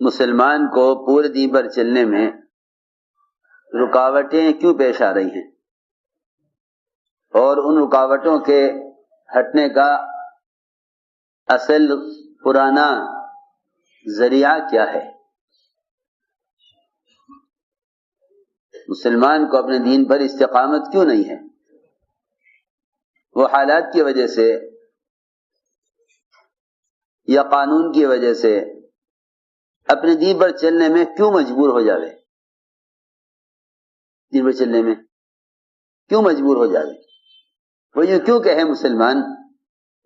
مسلمان کو پورے دین پر چلنے میں رکاوٹیں کیوں پیش آ رہی ہیں اور ان رکاوٹوں کے ہٹنے کا اصل پرانا ذریعہ کیا ہے؟ مسلمان کو اپنے دین پر استقامت کیوں نہیں ہے؟ وہ حالات کی وجہ سے یا قانون کی وجہ سے اپنے دین پر چلنے میں کیوں مجبور ہو جاوے؟ دین پر چلنے میں کیوں مجبور ہو جاوے؟ وہ یہ کیوں کہے مسلمان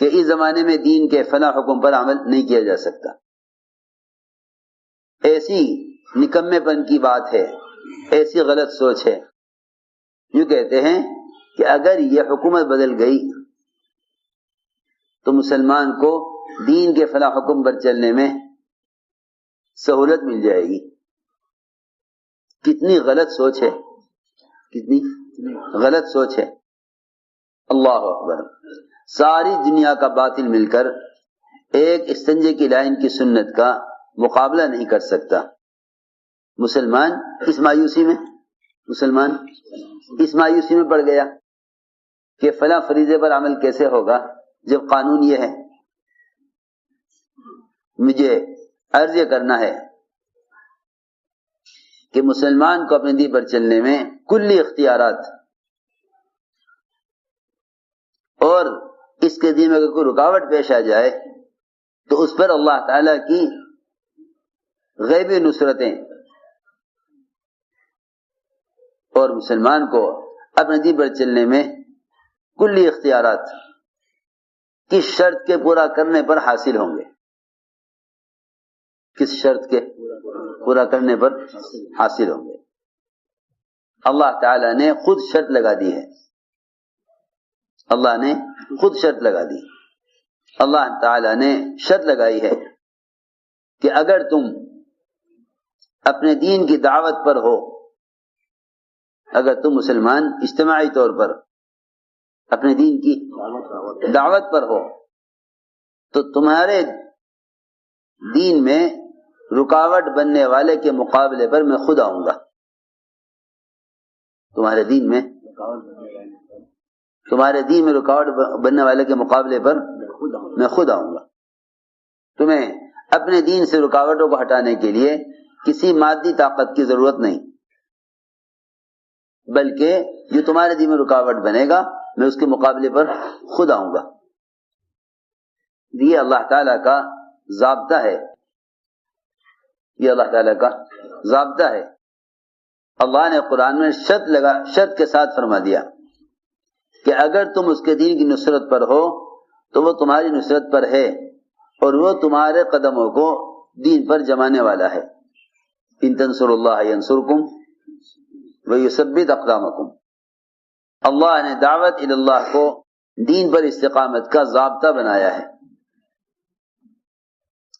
کہ اس زمانے میں دین کے فلاں حکم پر عمل نہیں کیا جا سکتا؟ ایسی نکمے پن کی بات ہے، ایسی غلط سوچ ہے۔ یوں کہتے ہیں کہ اگر یہ حکومت بدل گئی تو مسلمان کو دین کے فلاں حکم پر چلنے میں سہولت مل جائے گی۔ کتنی غلط سوچ ہے، کتنی غلط سوچ ہے۔ اللہ اکبر۔ ساری دنیا کا باطل مل کر ایک استنجے کی لائن کی سنت کا مقابلہ نہیں کر سکتا۔ مسلمان اس مایوسی میں پڑ گیا کہ فلاں فریضے پر عمل کیسے ہوگا جب قانون یہ ہے۔ مجھے عرض یہ کرنا ہے کہ مسلمان کو اپنے دین پر چلنے میں کلی اختیارات، اور اس کے دین میں اگر کوئی رکاوٹ پیش آ جائے تو اس پر اللہ تعالی کی غیبی نصرتیں، اور مسلمان کو اپنے دین پر چلنے میں کلی اختیارات کس شرط کے پورا کرنے پر حاصل ہوں گے؟ کس شرط کے پورا کرنے پر حاصل ہوں گے؟ اللہ تعالی نے خود شرط لگا دی ہے۔ اللہ نے خود شرط لگا دی۔ اللہ تعالی نے شرط لگائی ہے کہ اگر تم اپنے دین کی دعوت پر ہو، اگر تم مسلمان اجتماعی طور پر اپنے دین کی دعوت پر ہو تو تمہارے دین میں رکاوٹ بننے والے کے مقابلے پر میں خود آؤں گا۔ تمہارے دین میں رکاوٹ بننے والے کے مقابلے پر میں خود آؤں گا۔ تمہیں اپنے دین سے رکاوٹوں کو ہٹانے کے لیے کسی مادی طاقت کی ضرورت نہیں، بلکہ جو تمہارے دین میں رکاوٹ بنے گا میں اس کے مقابلے پر خود آؤں گا۔ یہ اللہ تعالیٰ کا ضابطہ ہے، یہ اللہ تعالیٰ کا ضابطہ ہے۔ اللہ نے قرآن میں شرط کے ساتھ فرما دیا کہ اگر تم اس کے دین کی نصرت پر ہو تو وہ تمہاری نصرت پر ہے، اور وہ تمہارے قدموں کو دین پر جمانے والا ہے۔ ان تنصروا اللہ ینصرکم ویثبت اقدامکم۔ اللہ نے دعوت الی اللہ کو دین پر استقامت کا ضابطہ بنایا ہے۔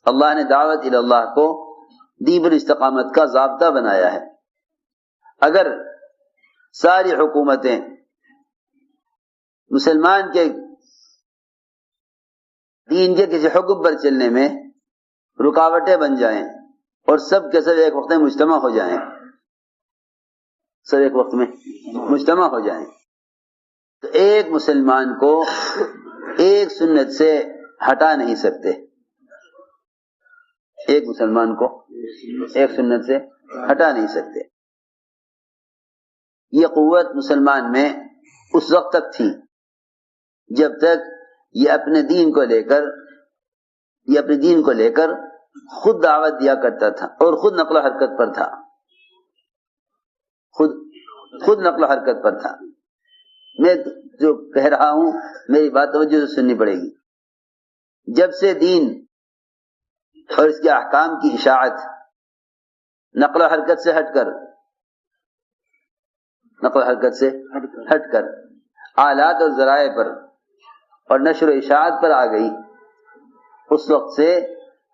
اللہ نے دعوت الی اللہ کو دین پر استقامت کا ضابطہ بنایا ہے۔ اگر ساری حکومتیں مسلمان کے دین کے کسی حکم پر چلنے میں رکاوٹیں بن جائیں اور سب کے سب ایک وقت میں مجتمع ہو جائیں، تو ایک مسلمان کو ایک سنت سے ہٹا نہیں سکتے، ایک مسلمان کو ایک سنت سے ہٹا نہیں سکتے۔ یہ قوت مسلمان میں اس وقت تک تھی جب تک یہ اپنے دین کو لے کر خود دعوت دیا کرتا تھا اور خود نقل و حرکت پر تھا، خود نقل و حرکت پر تھا۔ میں جو کہہ رہا ہوں میری بات توجہ سے سننی پڑے گی۔ جب سے دین اور اس کے احکام کی اشاعت نقل و حرکت سے ہٹ کر آلات اور ذرائع پر اور نشر و اشاعت پر آ گئی، اس وقت سے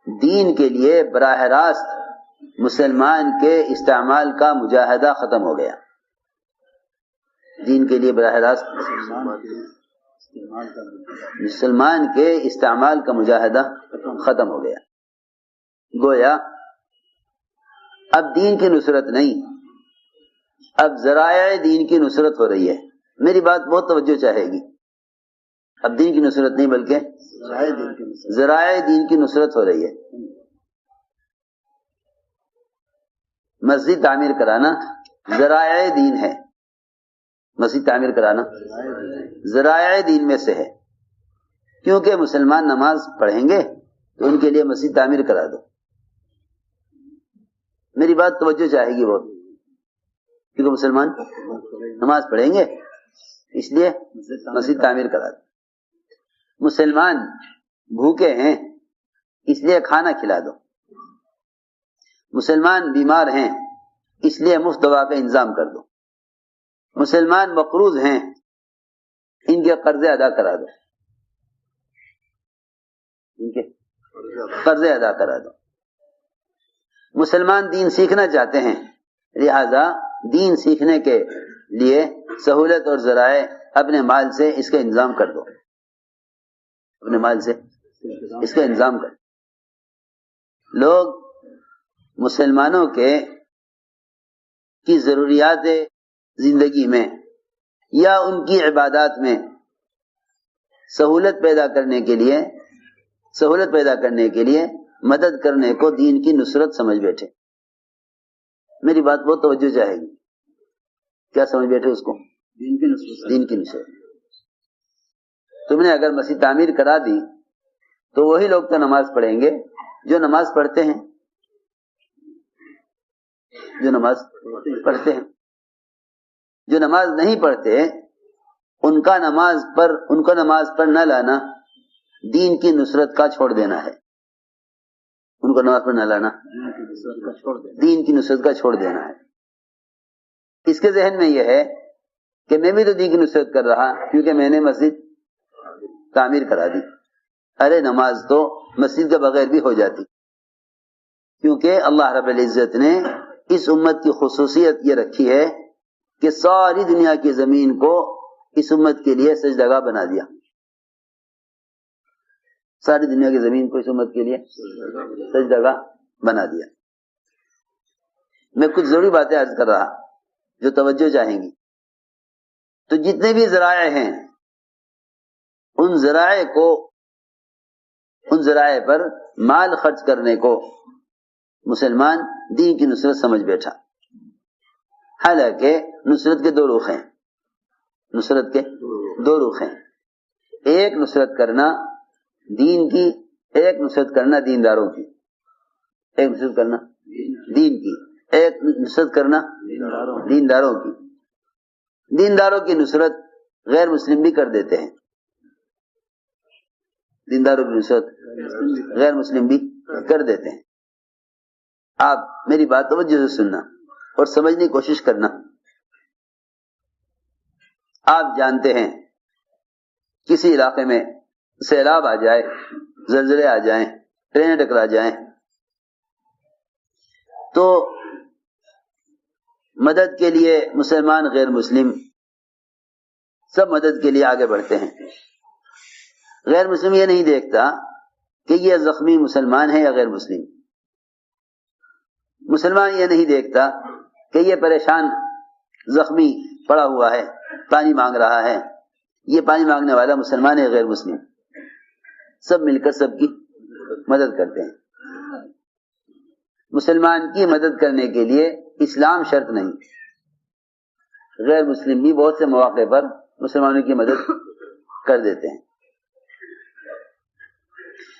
دین کے لیے براہ راست مسلمان کے استعمال کا مجاہدہ ختم ہو گیا۔ دین کے لیے براہ راست مسلمان کے استعمال کا مجاہدہ ختم ہو گیا۔ گویا اب دین کی نصرت نہیں، اب ذرائع دین کی نصرت ہو رہی ہے. میری بات بہت توجہ چاہے گی. اب دین کی نصرت نہیں بلکہ ذرائع دین کی نصرت ہو رہی ہے. مسجد تعمیر کرانا ذرائع دین ہے. مسجد تعمیر کرانا ذرائع دین میں سے ہے. کیونکہ مسلمان نماز پڑھیں گے تو ان کے لیے مسجد تعمیر کرا دو. میری بات توجہ چاہے گی بہت، کیونکہ مسلمان نماز پڑھیں گے اس لیے مسجد تعمیر کرا دو. مسلمان بھوکے ہیں اس لیے کھانا کھلا دو. مسلمان بیمار ہیں اس لیے مفت دوا کا انتظام کر دو. مسلمان مقروض ہیں ان کے قرضے ادا کرا دو. ان کے قرضے ادا کرا دو. مسلمان دین سیکھنا چاہتے ہیں، لہذا دین سیکھنے کے لیے سہولت اور ذرائع اپنے مال سے اس کا انتظام کر دو. اپنے مال سے اس کا انتظام کر دو. لوگ مسلمانوں کی ضروریات زندگی میں یا ان کی عبادات میں سہولت پیدا کرنے کے لیے مدد کرنے کو دین کی نصرت سمجھ بیٹھے. میری بات بہت توجہ چاہے گی. کیا سمجھ بیٹھے اس کو؟ دین کی نصرت. تم نے اگر مسجد تعمیر کرا دی تو وہی لوگ تو نماز پڑھیں گے جو نماز پڑھتے ہیں. جو نماز نہیں پڑھتے ان کا نماز پر نہ لانا دین کی نصرت کا چھوڑ دینا ہے. ان کو نماز پر نہ لانا دین کی نصرت کا چھوڑ دینا ہے. اس کے ذہن میں یہ ہے کہ میں بھی تو دین کی نصرت کر رہا کیونکہ میں نے مسجد تعمیر کرا دی. ارے نماز تو مسجد کے بغیر بھی ہو جاتی، کیونکہ اللہ رب العزت نے اس امت کی خصوصیت یہ رکھی ہے کہ ساری دنیا کی زمین کو اس امت کے لیے سجدگاہ بنا دیا. ساری دنیا کی زمین کو اس امت کے لیے سجدگاہ بنا دیا. میں کچھ ضروری باتیں عرض کر رہا جو توجہ چاہیں گی. تو جتنے بھی ذرائع ہیں ان ذرائع پر مال خرچ کرنے کو مسلمان دین کی نصرت سمجھ بیٹھا. حالانکہ نصرت کے دو رخ ہیں. ایک نصرت کرنا دین کی، ایک نصرت کرنا دینداروں کی. ایک نصرت کرنا دین کی، ایک نصرت کرنا دینداروں کی. دینداروں کی نصرت غیر مسلم بھی کر دیتے ہیں. دینداروں کی نصرت غیر مسلم بھی کر دیتے ہیں. آپ میری بات توجہ سے سننا اور سمجھنے کی کوشش کرنا. آپ جانتے ہیں کسی علاقے میں سیلاب آ جائے، زلزلے آ جائیں، ٹرینیں ٹکرا جائیں تو مدد کے لیے مسلمان غیر مسلم سب مدد کے لیے آگے بڑھتے ہیں. غیر مسلم یہ نہیں دیکھتا کہ یہ زخمی مسلمان ہے یا غیر مسلم. مسلمان یہ نہیں دیکھتا کہ یہ پریشان زخمی پڑا ہوا ہے، پانی مانگ رہا ہے، یہ پانی مانگنے والا مسلمان ہے غیر مسلم. سب مل کر سب کی مدد کرتے ہیں. مسلمان کی مدد کرنے کے لیے اسلام شرط نہیں. غیر مسلم بھی بہت سے مواقع پر مسلمانوں کی مدد کر دیتے ہیں.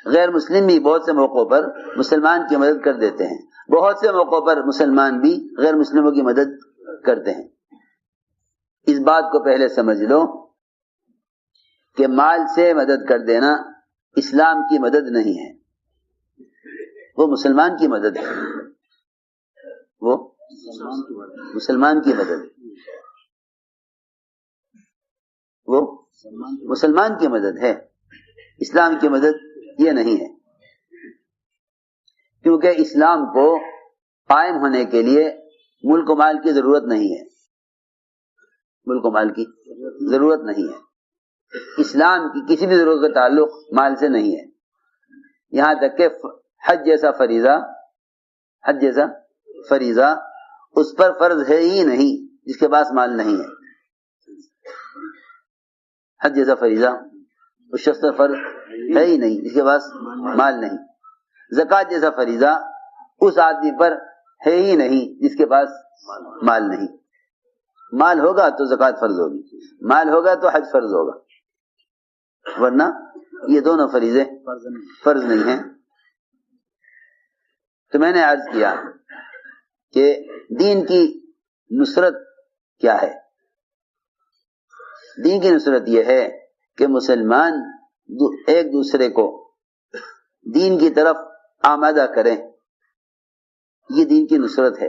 غیر مسلم بھی بہت سے موقعوں پر مسلمان کی مدد کر دیتے ہیں. بہت سے موقعوں پر مسلمان بھی غیر مسلموں کی مدد کرتے ہیں. اس بات کو پہلے سمجھ لو کہ مال سے مدد کر دینا اسلام کی مدد نہیں ہے، وہ مسلمان کی مدد ہے. وہ مسلمان کی مدد، وہ مسلمان کی مدد ہے، اسلام کی مدد یہ نہیں ہے. کیونکہ اسلام کو قائم ہونے کے لیے ملک و مال کی ضرورت نہیں ہے. ملک و مال کی ضرورت نہیں ہے. اسلام کی کسی بھی ضرورت کا تعلق مال سے نہیں ہے. یہاں تک کہ حج جیسا فریضہ اس پر فرض ہے ہی نہیں جس کے پاس مال نہیں ہے. حج جیسا فریضہ اس شخص پر فرض ہے ہی نہیں جس کے پاس مال نہیں. زکوٰۃ جیسا فریضہ اس آدمی پر ہے ہی نہیں جس کے پاس مال نہیں. مال ہوگا تو زکوٰۃ فرض ہوگی, مال ہوگا تو حج فرض ہوگا, ورنہ یہ دونوں فریضے فرض نہیں ہیں. تو میں نے عرض کیا کہ دین کی نصرت کیا ہے. دین کی نصرت یہ ہے کہ مسلمان ایک دوسرے کو دین کی طرف آمادہ کریں. یہ دین کی نصرت ہے,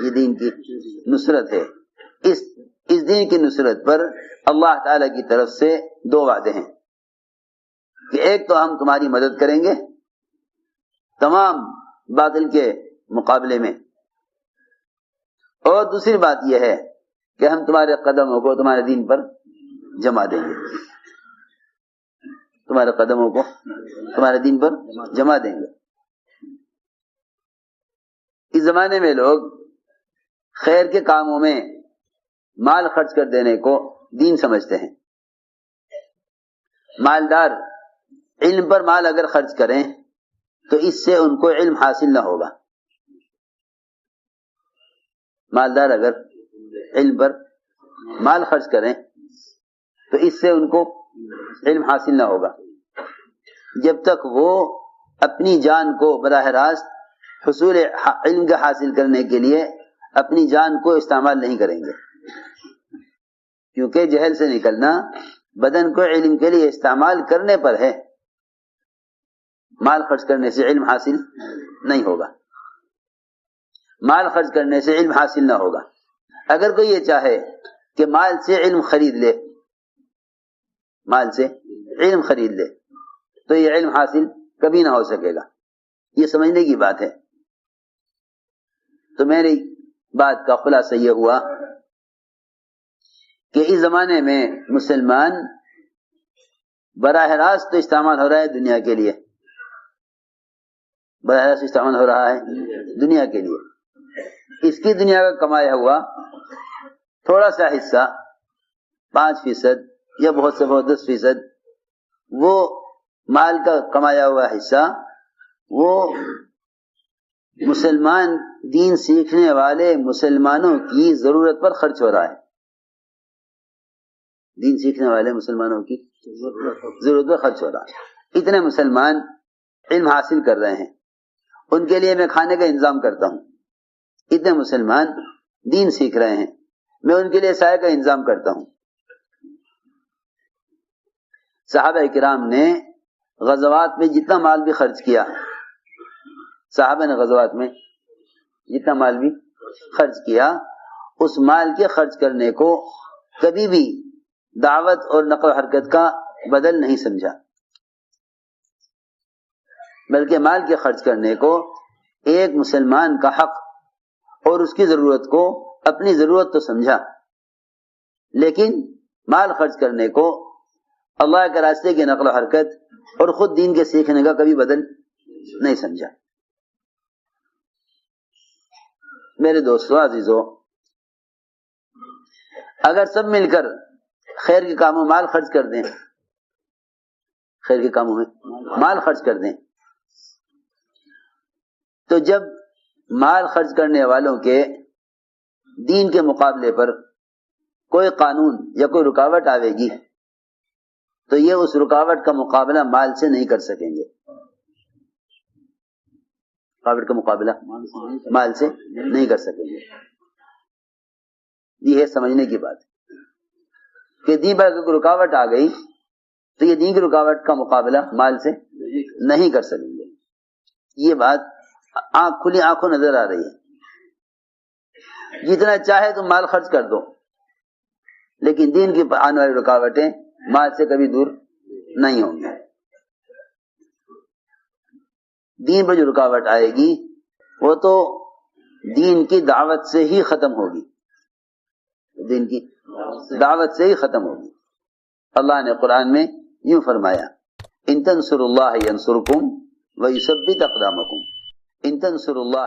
یہ دین کی نصرت ہے. اس دین کی نصرت پر اللہ تعالی کی طرف سے دو وعدے ہیں کہ ایک تو ہم تمہاری مدد کریں گے تمام باطل کے مقابلے میں, اور دوسری بات یہ ہے کہ ہم تمہارے قدموں کو تمہارے دین پر جما دیں گے. تمہارے قدموں کو تمہارے دین پر جما دیں گے. اس زمانے میں لوگ خیر کے کاموں میں مال خرچ کر دینے کو دین سمجھتے ہیں. مالدار علم پر مال اگر خرچ کریں تو اس سے ان کو علم حاصل نہ ہوگا. مالدار اگر علم پر مال خرچ کریں تو اس سے ان کو علم حاصل نہ ہوگا جب تک وہ اپنی جان کو براہ راست حصول علم کا حاصل کرنے کے لیے اپنی جان کو استعمال نہیں کریں گے. کیونکہ جہل سے نکلنا بدن کو علم کے لیے استعمال کرنے پر ہے, مال خرچ کرنے سے علم حاصل نہیں ہوگا. مال خرچ کرنے سے علم حاصل نہ ہوگا. اگر کوئی یہ چاہے کہ مال سے علم خرید لے, مال سے علم خرید لے, تو یہ علم حاصل کبھی نہ ہو سکے گا. یہ سمجھنے کی بات ہے. تو میری بات کا خلاصہ یہ ہوا کہ اس زمانے میں مسلمان براہ راست تو استعمال ہو رہا ہے دنیا کے لیے, براہ راست استعمال ہو رہا ہے دنیا کے لیے. اس کی دنیا کا کمایا ہوا تھوڑا سا حصہ 5% یا بہت سے بہت 10%, وہ مال کا کمایا ہوا حصہ وہ مسلمان دین سیکھنے والے مسلمانوں کی ضرورت پر خرچ ہو رہا ہے. دین سیکھنے والے مسلمانوں کی ضرورت پر خرچ ہو رہا ہے. اتنے مسلمان علم حاصل کر رہے ہیں, ان کے لیے میں کھانے کا انتظام کرتا ہوں. اتنے مسلمان دین سیکھ رہے ہیں, میں ان کے لیے سایہ کا انتظام کرتا ہوں. صحابہ کرام نے غزوات میں جتنا مال بھی خرچ کیا, صحابہ نے غزوات میں جتنا مال بھی خرچ کیا, اس مال کے خرچ کرنے کو کبھی بھی دعوت اور نقل و حرکت کا بدل نہیں سمجھا, بلکہ مال کے خرچ کرنے کو ایک مسلمان کا حق اور اس کی ضرورت کو اپنی ضرورت تو سمجھا, لیکن مال خرچ کرنے کو اللہ کے راستے کی نقل و حرکت اور خود دین کے سیکھنے کا کبھی بدل نہیں سمجھا. میرے دوستو عزیزو, اگر سب مل کر خیر کے کاموں مال خرچ کر دیں, خیر کے کاموں میں مال خرچ کر دیں, تو جب مال خرچ کرنے والوں کے دین کے مقابلے پر کوئی قانون یا کوئی رکاوٹ آئے گی تو یہ اس رکاوٹ کا مقابلہ مال سے نہیں کر سکیں گے. رکاوٹ کا مقابلہ مال سے نہیں کر سکیں گے. یہ ہے سمجھنے کی بات کہ دین پر کوئی رکاوٹ آ گئی تو یہ دین کی رکاوٹ کا مقابلہ مال سے نہیں کر سکیں گے. یہ بات کھلی آنکھوں نظر آ رہی ہے. جتنا چاہے تم مال خرچ کر دو, لیکن دین کی آنے والی رکاوٹیں مال سے کبھی دور نہیں ہوں گی. دین پر جو رکاوٹ آئے گی وہ تو دین کی دعوت سے ہی ختم ہوگی, دین کی دعوت سے ہی ختم ہوگی. اللہ نے قرآن میں یوں فرمایا, ان تنصروا اللہ ینصرکم ویثبت اقدامکم. ان تنصروا اللہ